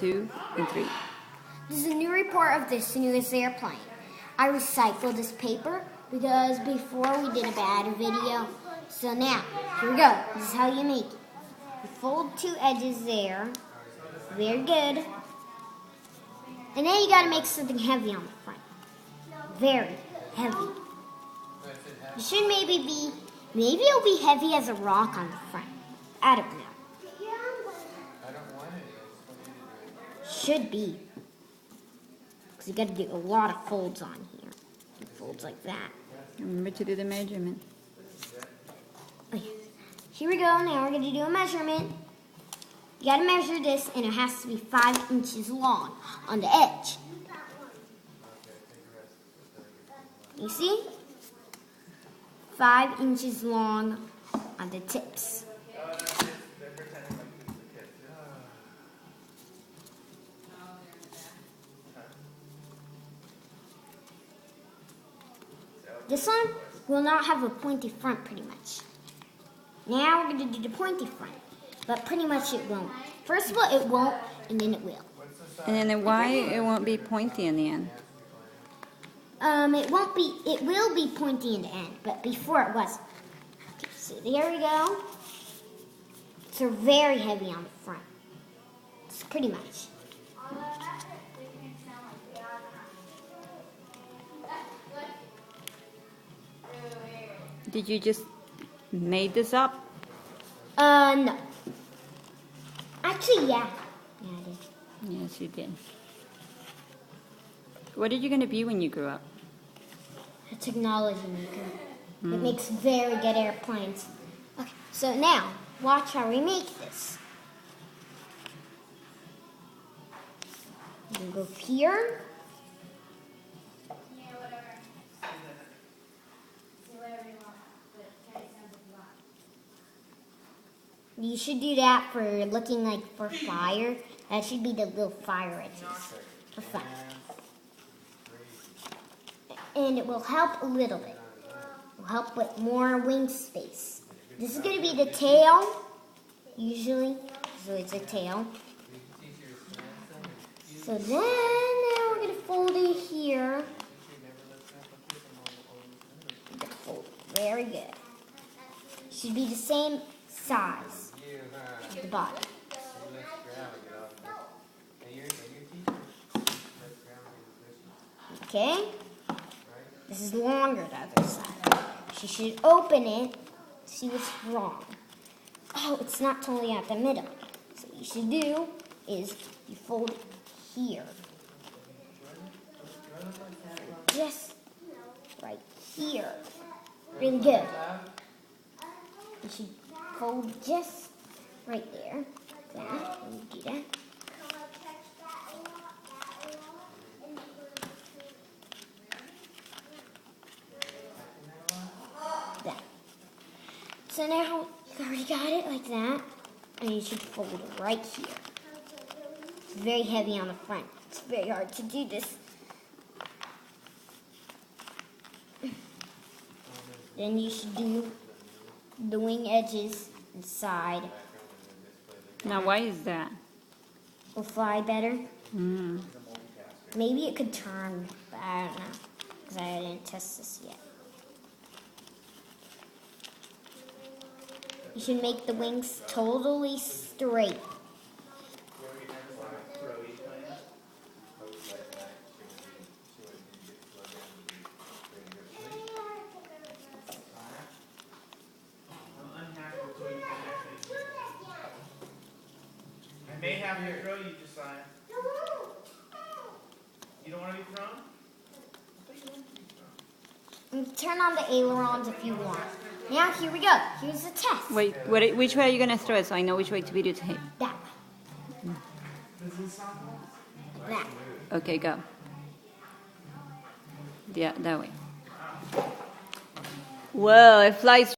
2, and 3. This is a new report of this newest airplane. I recycled this paper because before we did a bad video. So now, here we go. This is how you make it. You fold two edges there. Very good. And then you gotta make something heavy on the front. Very heavy. It should maybe it'll be heavy as a rock on the front. I don't know. Should be. Because you gotta do a lot of folds on here. Folds like that. Remember to do the measurement. Okay. Here we go. Now we're gonna do a measurement. You gotta measure this, and it has to be 5 inches long on the edge. You see? 5 inches long on the tips. This one will not have a pointy front pretty much. Now we're going to do the pointy front, but pretty much it won't. First of all, it won't, and then it will. And then why it won't be pointy in the end? It will be pointy in the end, but before it wasn't. Okay, so there we go. So very heavy on the front. It's pretty much. Did you just made this up? No. Actually, yeah. Yeah, I did. Yes, you did. What are you going to be when you grow up? A technology maker. It makes very good airplanes. Okay, so now, watch how we make this. You go here. You should do that for looking like for fire. That should be the little fire edges for fun. And it will help a little bit. It will help with more wing space. This is going to be the tail, usually. So it's a tail. So then now we're going to fold it here. Fold it very good. Should be the same size at the bottom. Okay? This is longer the other side. She should open it, see what's wrong. Oh, it's not totally at the middle. So what you should do is you fold it here. Just right here. Really good. You should fold just right there. That, and you do that. That. So now you already got it like that, and you should fold it right here. It's very heavy on the front. It's very hard to do this. Then you should do the wing edges inside. Now, why is that? Will fly better. Maybe it could turn, but I don't know, because I didn't test this yet. You should make the wings totally straight. I may have to throw you, Josiah. You don't want to be thrown? And turn on the ailerons if you want. Now here we go. Here's the test. Wait, which way are you going to throw it so I know which way to videotape? That way. That. Okay, go. Yeah, that way. Whoa, it flies.